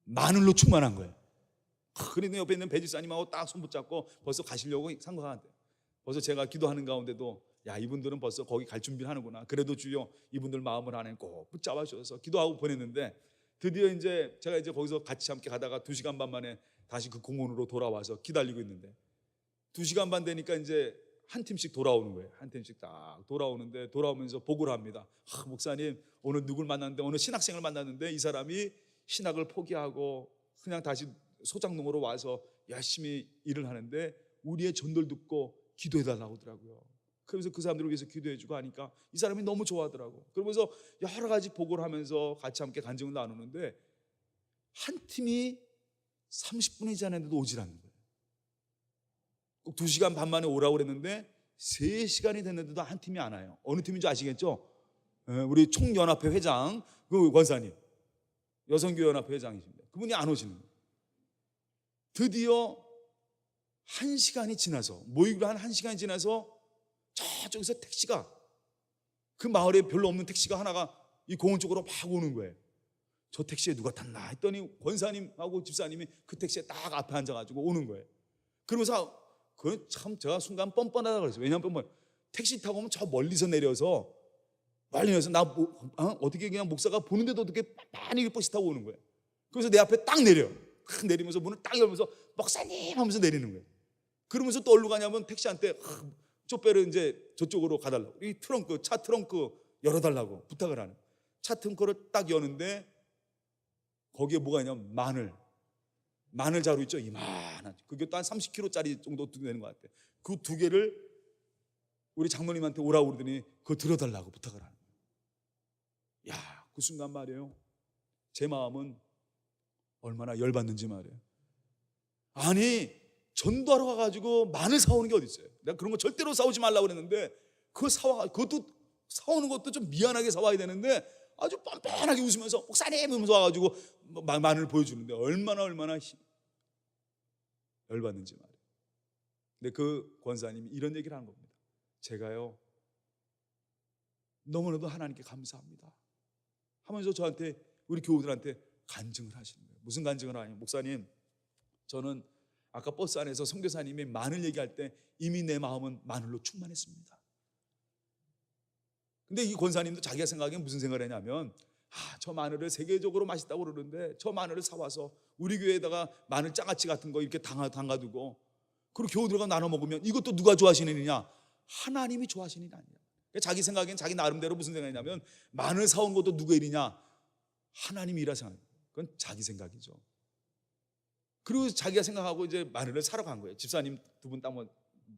마늘로 충만한 거예요. 그런데 옆에 있는 배지사님하고 딱 손 붙잡고 벌써 가시려고 생각하는데, 벌써 제가 기도하는 가운데도 이분들은 벌써 거기 갈 준비를 하는구나. 그래도 주여 이분들 마음을 하나님 꼭 붙잡아 주셔서 기도하고 보냈는데, 드디어 이제 제가 이제 거기서 같이 함께 가다가 2시간 반 만에 다시 그 공원으로 돌아와서 기다리고 있는데, 2시간 반 되니까 이제 한 팀씩 돌아오는 거예요. 한 팀씩 딱 돌아오는데, 돌아오면서 보고를 합니다. 목사님, 오늘 누굴 만났는데, 어느 신학생을 만났는데 이 사람이 신학을 포기하고 그냥 다시 소장농으로 와서 열심히 일을 하는데 우리의 전도를 듣고 기도해달라고 하더라고요. 그러면서 그 사람들을 위해서 기도해주고 하니까 이 사람이 너무 좋아하더라고. 그러면서 여러 가지 보고를 하면서 같이 함께 간증을 나누는데, 한 팀이 30분이 지났는데도 오질 않는 거예요. 꼭 2시간 반 만에 오라고 그랬는데 3시간이 됐는데도 한 팀이 안 와요. 어느 팀인지 아시겠죠? 우리 총연합회 회장 그 권사님, 여성교연합회 회장이십니다. 그분이 안 오시는 거예요. 드디어 1시간이 지나서, 모이기로 한 1시간이 지나서 저쪽에서 택시가, 그 마을에 별로 없는 택시가 하나가 이 공원 쪽으로 막 오는 거예요. 저 택시에 누가 탔나 했더니 권사님하고 집사님이 그 택시에 딱 앞에 앉아가지고 오는 거예요. 그러면서 그건 참 제가 순간 뻔뻔하다고 그랬어요. 왜냐하면 택시 타고 오면 저 멀리서 내려서 어떻게 그냥 목사가 보는데도 어떻게 많이 버스 타고 오는 거예요. 그래서 내 앞에 딱 내리면서 문을 딱 열면서 목사님 하면서 내리는 거예요. 그러면서 또 어디로 가냐면 택시한테 쪽배를 이제 저쪽으로 가달라고, 이 차 트렁크 열어달라고 부탁을 하는. 차 트렁크를 딱 여는데 거기에 뭐가 있냐면 마늘. 마늘 자루 있죠? 이만한, 그게 또 한 30kg짜리 정도 되는 것 같아요. 그 두 개를 우리 장로님한테 오라고 그러더니 그거 들어달라고 부탁을 하는 거예요. 야, 그 순간 말이에요, 제 마음은 얼마나 열받는지 말이에요. 아니, 전도하러 가가지고 마늘 사오는 게 어디 있어요? 내가 그런 거 절대로 사오지 말라고 그랬는데 그것도 사오는 것도 좀 미안하게 사와야 되는데 아주 뻔뻔하게 웃으면서 목사님 하면서 와가지고 마늘을 보여주는데 얼마나 열받는지 말이에요. 근데 그 권사님이 이런 얘기를 하는 겁니다. 제가요, 너무나도 하나님께 감사합니다 하면서 저한테, 우리 교우들한테 간증을 하시는 거예요. 무슨 간증을 하냐면, 목사님, 저는 아까 버스 안에서 선교사님이 마늘 얘기할 때 이미 내 마음은 마늘로 충만했습니다. 근데 이 권사님도 자기가 생각하기엔 무슨 생각을 했냐면, 저 마늘을 세계적으로 맛있다고 그러는데 저 마늘을 사와서 우리 교회에다가 마늘 장아찌 같은 거 이렇게 담가두고 그리고 교우들과 나눠 먹으면 이것도 누가 좋아하시는 일이냐? 하나님이 좋아하시는 일이 아니야. 자기 생각엔 자기 나름대로 무슨 생각이냐면, 마늘 사온 것도 누구의 일이냐? 하나님이 일하 생각. 그건 자기 생각이죠. 그리고 자기가 생각하고 이제 마늘을 사러 간 거예요. 집사님 두 분 딱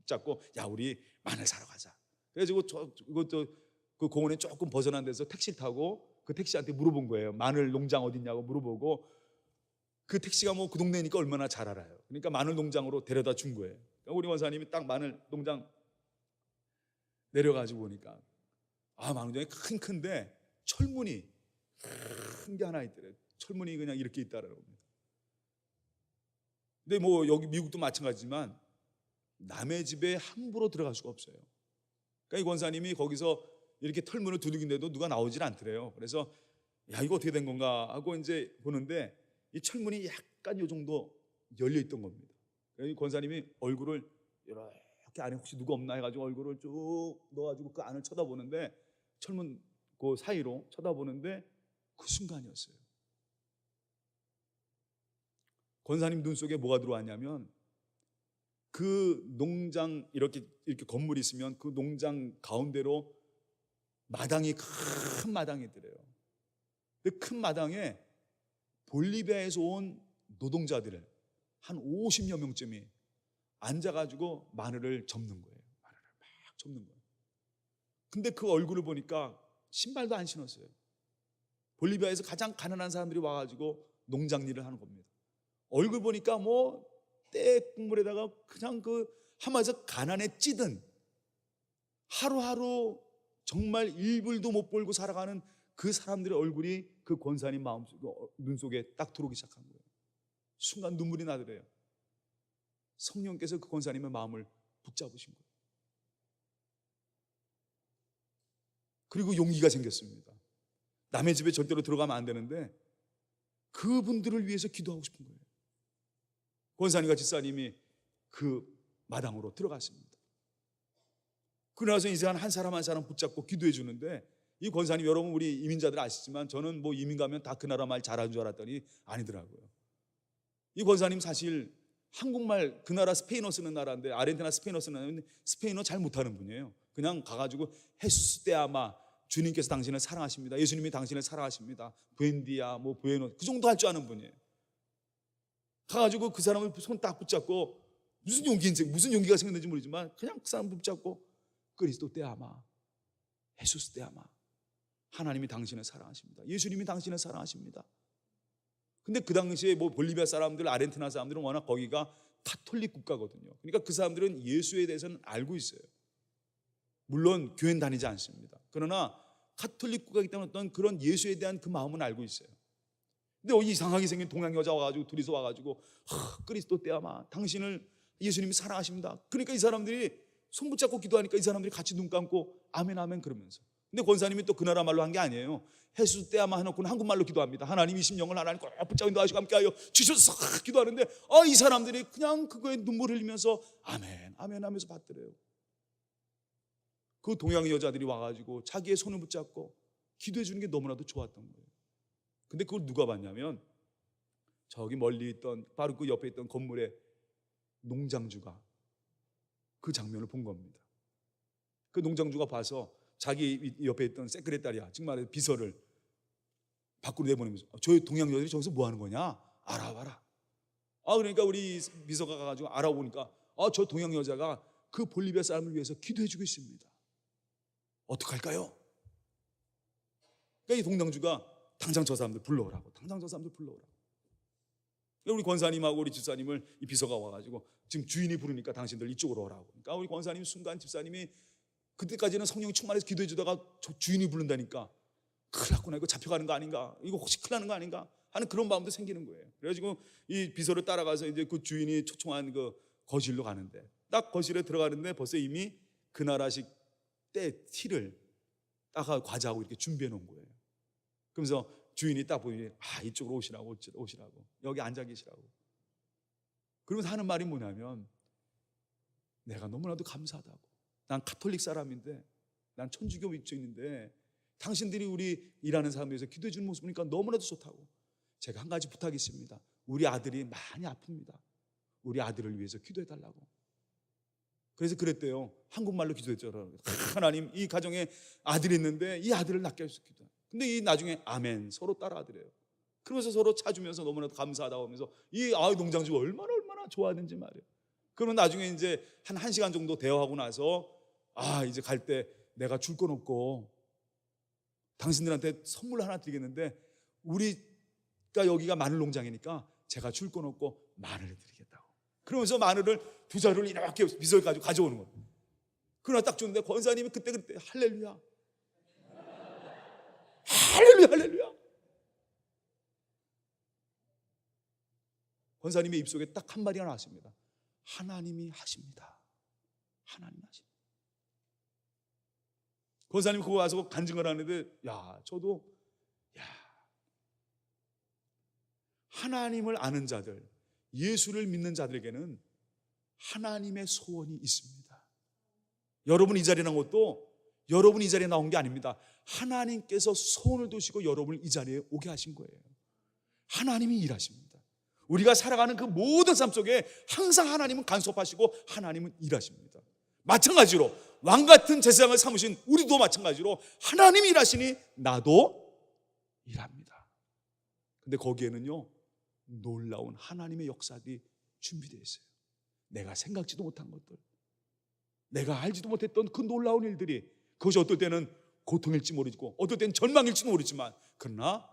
잡고, 야, 우리 마늘 사러 가자. 그래가지고 이것도 그 공원에 조금 벗어난 데서 택시를 타고 그 택시한테 물어본 거예요. 마늘 농장 어딨냐고 물어보고, 그 택시가 뭐 그 동네니까 얼마나 잘 알아요. 그러니까 마늘 농장으로 데려다 준 거예요. 그러니까 우리 원사님이 딱 마늘 농장 내려가지고 보니까 마늘 농장이 큰데 철문이 큰 게 하나 있더래요. 철문이 그냥 이렇게 있다라는 겁니다. 근데 뭐 여기 미국도 마찬가지지만 남의 집에 함부로 들어갈 수가 없어요. 그러니까 이 권사님이 거기서 이렇게 털문을 두들긴데도 누가 나오질 않더래요. 그래서 야, 이거 어떻게 된 건가 하고 이제 보는데 이 철문이 약간 요 정도 열려 있던 겁니다. 이 권사님이 얼굴을 이렇게 안에 혹시 누가 없나 해가지고 얼굴을 쭉 넣어가지고 그 안을 쳐다보는데, 철문 그 사이로 쳐다보는데 그 순간이었어요. 권사님 눈 속에 뭐가 들어왔냐면, 그 농장 이렇게 건물이 있으면 그 농장 가운데로 마당이, 큰 마당이 있더래요. 근데 큰 마당에 볼리비아에서 온 노동자들 한 50여 명쯤이 앉아가지고 마늘을 접는 거예요. 마늘을 막 접는 거예요. 근데 그 얼굴을 보니까 신발도 안 신었어요. 볼리비아에서 가장 가난한 사람들이 와가지고 농장 일을 하는 겁니다. 얼굴 보니까 뭐 때 국물에다가 그냥 그 한마디서 가난에 찌든, 하루하루 정말 일불도 못 벌고 살아가는 그 사람들의 얼굴이 그 권사님 눈 속에 딱 들어오기 시작한 거예요. 순간 눈물이 나더래요. 성령께서 그 권사님의 마음을 붙잡으신 거예요. 그리고 용기가 생겼습니다. 남의 집에 절대로 들어가면 안 되는데 그분들을 위해서 기도하고 싶은 거예요. 권사님과 집사님이 그 마당으로 들어갔습니다. 그러나서 이제 한 사람 한 사람 붙잡고 기도해 주는데, 이 권사님, 여러분 우리 이민자들 아시지만 저는 뭐 이민 가면 다 그 나라 말 잘하는 줄 알았더니 아니더라고요. 이 권사님 사실 한국말, 그 나라 스페인어 쓰는 나라인데, 아르헨티나 스페인어 쓰는 나라인데 스페인어 잘 못하는 분이에요. 그냥 가가지고 헤수스 테 아마, 주님께서 당신을 사랑하십니다, 예수님이 당신을 사랑하십니다, 부엔디아 뭐 부에노, 그 정도 할 줄 아는 분이에요. 가가지고 그 사람을 손 딱 붙잡고, 무슨 용기가 생겼는지 모르지만 그냥 그 사람 붙잡고, 그리스도 때 아마, 헤수스 때 아마, 하나님이 당신을 사랑하십니다, 예수님이 당신을 사랑하십니다. 근데 그 당시에 뭐 볼리비아 사람들, 아르헨티나 사람들은 워낙 거기가 카톨릭 국가거든요. 그러니까 그 사람들은 예수에 대해서는 알고 있어요. 물론 교회는 다니지 않습니다. 그러나 카톨릭 국가이기 때문에 어떤 그런 예수에 대한 그 마음은 알고 있어요. 근데 이상하게 생긴 동양 여자 와가지고 둘이서 와가지고, 그리스도 때 아마, 당신을 예수님이 사랑하십니다. 그러니까 이 사람들이 손 붙잡고 기도하니까 이 사람들이 같이 눈 감고 아멘 아멘 그러면서. 근데 권사님이 또 그 나라 말로 한 게 아니에요. 헤수스 때 아마 해놓고는 한국말로 기도합니다. 하나님 이 심령을 하나님 꼭 붙잡고 인도하시고 함께하여 주셔서 기도하는데, 이 사람들이 그냥 그거에 눈물 흘리면서 아멘 아멘 하면서 받더래요. 그 동양 여자들이 와가지고 자기의 손을 붙잡고 기도해 주는 게 너무나도 좋았던 거예요. 근데 그걸 누가 봤냐면, 저기 멀리 있던, 바로 그 옆에 있던 건물의 농장주가 그 장면을 본 겁니다. 그 농장주가 봐서 자기 옆에 있던 세크레타리아, 즉 말해서 비서를 밖으로 내보내면서, 저 동양 여자들이 저기서 뭐 하는 거냐? 알아봐라. 그러니까 우리 비서가 가가지고 알아보니까 저 동양 여자가 그 볼리비아 사람을 위해서 기도해주고 있습니다. 어떡할까요? 그러니까 이 동당주가 당장 저 사람들 불러오라고, 당장 저 사람들 불러오라고. 우리 권사님하고 우리 집사님을 이 비서가 와가지고 지금 주인이 부르니까 당신들 이쪽으로 오라고. 그러니까 우리 권사님 순간 집사님이 그때까지는 성령이 충만해서 기도해 주다가 주인이 부른다니까 큰일 났구나, 이거 잡혀가는 거 아닌가, 이거 혹시 큰일 나는 거 아닌가 하는 그런 마음도 생기는 거예요. 그래가지고 이 비서를 따라가서 이제 그 주인이 초청한 그 거실로 가는데, 딱 거실에 들어가는데 벌써 이미 그 나라식 때 티를 딱 과자하고 이렇게 준비해 놓은 거예요. 그러면서 주인이 딱 보니 이쪽으로 오시라고 여기 앉아 계시라고. 그러면서 하는 말이 뭐냐면, 내가 너무나도 감사하다고. 난 가톨릭 사람인데, 난 천주교 입주인인데 당신들이 우리 일하는 사람에 대해서 기도해 주는 모습 보니까 너무나도 좋다고. 제가 한 가지 부탁이 있습니다. 우리 아들이 많이 아픕니다. 우리 아들을 위해서 기도해 달라고. 그래서 그랬대요. 한국말로 기도했죠. 하나님, 이 가정에 아들이 있는데 이 아들을 낳게 해주세요. 근데 이 나중에 아멘 서로 따라하더래요. 그러면서 서로 차주면서 너무나도 감사하다고 하면서 이 농장주가 얼마나 좋아하는지 말이에요. 그러면 나중에 이제 한 1시간 정도 대화하고 나서 이제 갈 때 내가 줄 건 없고 당신들한테 선물 하나 드리겠는데, 우리가 여기가 마늘 농장이니까 제가 줄 건 없고 마늘을 드리겠다고. 그러면서 마늘을 2자루를 이렇게 비서를 가지고 가져오는 거예요. 그러나 딱 주는데 권사님이 그때 할렐루야, 할렐루야, 할렐루야. 권사님의 입속에 딱 한 마디가 나왔습니다. 하나님이 하십니다. 하나님이 하십니다. 권사님 그거 와서 간증을 하는데, 저도 하나님을 아는 자들, 예수를 믿는 자들에게는 하나님의 소원이 있습니다. 여러분 이 자리에 나온 것도 여러분 이 자리에 나온 게 아닙니다. 하나님께서 소원을 두시고 여러분을 이 자리에 오게 하신 거예요. 하나님이 일하십니다. 우리가 살아가는 그 모든 삶 속에 항상 하나님은 간섭하시고 하나님은 일하십니다. 마찬가지로 왕같은 제사장을 삼으신 우리도 마찬가지로 하나님이 일하시니 나도 일합니다. 근데 거기에는요, 놀라운 하나님의 역사들이 준비되어 있어요. 내가 생각지도 못한 것들, 내가 알지도 못했던 그 놀라운 일들이, 그것이 어떨 때는 고통일지 모르고 어떨 때는 절망일지도 모르지만, 그러나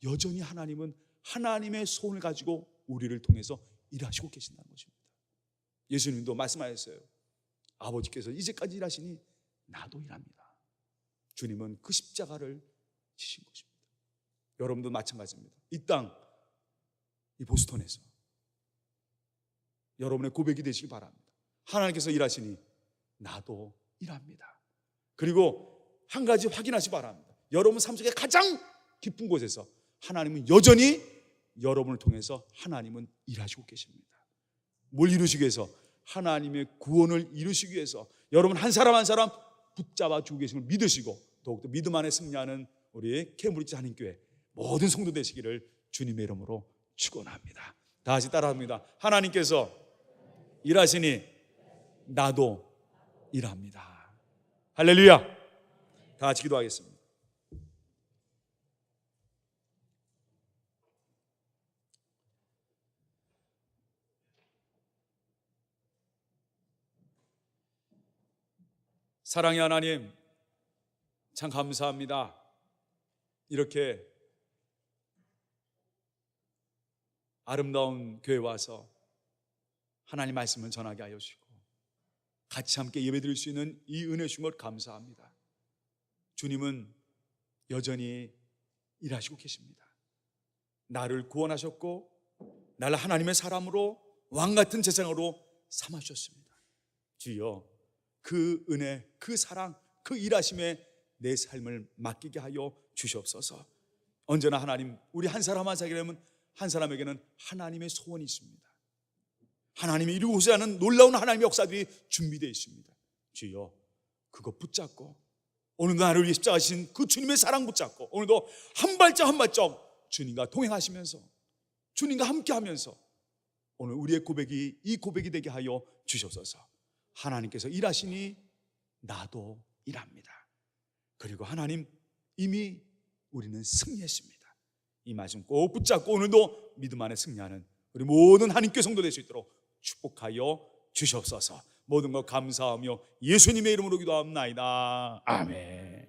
여전히 하나님은 하나님의 소원을 가지고 우리를 통해서 일하시고 계신다는 것입니다. 예수님도 말씀하셨어요. 아버지께서 이제까지 일하시니 나도 일합니다. 주님은 그 십자가를 지신 것입니다. 여러분도 마찬가지입니다. 이 땅, 이 보스턴에서 여러분의 고백이 되시기 바랍니다. 하나님께서 일하시니 나도 일합니다. 그리고 한 가지 확인하시기 바랍니다. 여러분 삶 속에 가장 깊은 곳에서 하나님은 여전히 여러분을 통해서 하나님은 일하시고 계십니다. 뭘 이루시기 위해서? 하나님의 구원을 이루시기 위해서 여러분 한 사람 한 사람 붙잡아 주고 계심을 믿으시고, 더욱더 믿음 안에 승리하는 우리 케임브리지 한인교회 모든 성도 되시기를 주님의 이름으로 축원합니다. 다시 따라합니다. 하나님께서 일하시니 나도 일합니다. 할렐루야. 다 같이 기도하겠습니다. 사랑의 하나님, 참 감사합니다. 이렇게 아름다운 교회에 와서 하나님 말씀을 전하게 하여 주시고 같이 함께 예배드릴 수 있는 이 은혜 주신 것 감사합니다. 주님은 여전히 일하시고 계십니다. 나를 구원하셨고 나를 하나님의 사람으로 왕같은 제사장으로 삼아주셨습니다. 주여, 그 은혜, 그 사랑, 그 일하심에 내 삶을 맡기게 하여 주시옵소서. 언제나 하나님, 우리 한 사람 한 사람에게는 하나님의 소원이 있습니다. 하나님이 이루고자 하는 놀라운 하나님의 역사들이 준비되어 있습니다. 주여, 그거 붙잡고 오늘도 나를 위해 십자가신 그 주님의 사랑 붙잡고 오늘도 한 발짝 한 발짝 주님과 동행하시면서 주님과 함께하면서 오늘 우리의 고백이 이 고백이 되게 하여 주시옵소서. 하나님께서 일하시니 나도 일합니다. 그리고 하나님, 이미 우리는 승리했습니다. 이 말씀 꼭 붙잡고 오늘도 믿음 안에 승리하는 우리 모든 하나님께 성도 될 수 있도록 축복하여 주시옵소서. 모든 것 감사하며 예수님의 이름으로 기도합나이다. 아멘.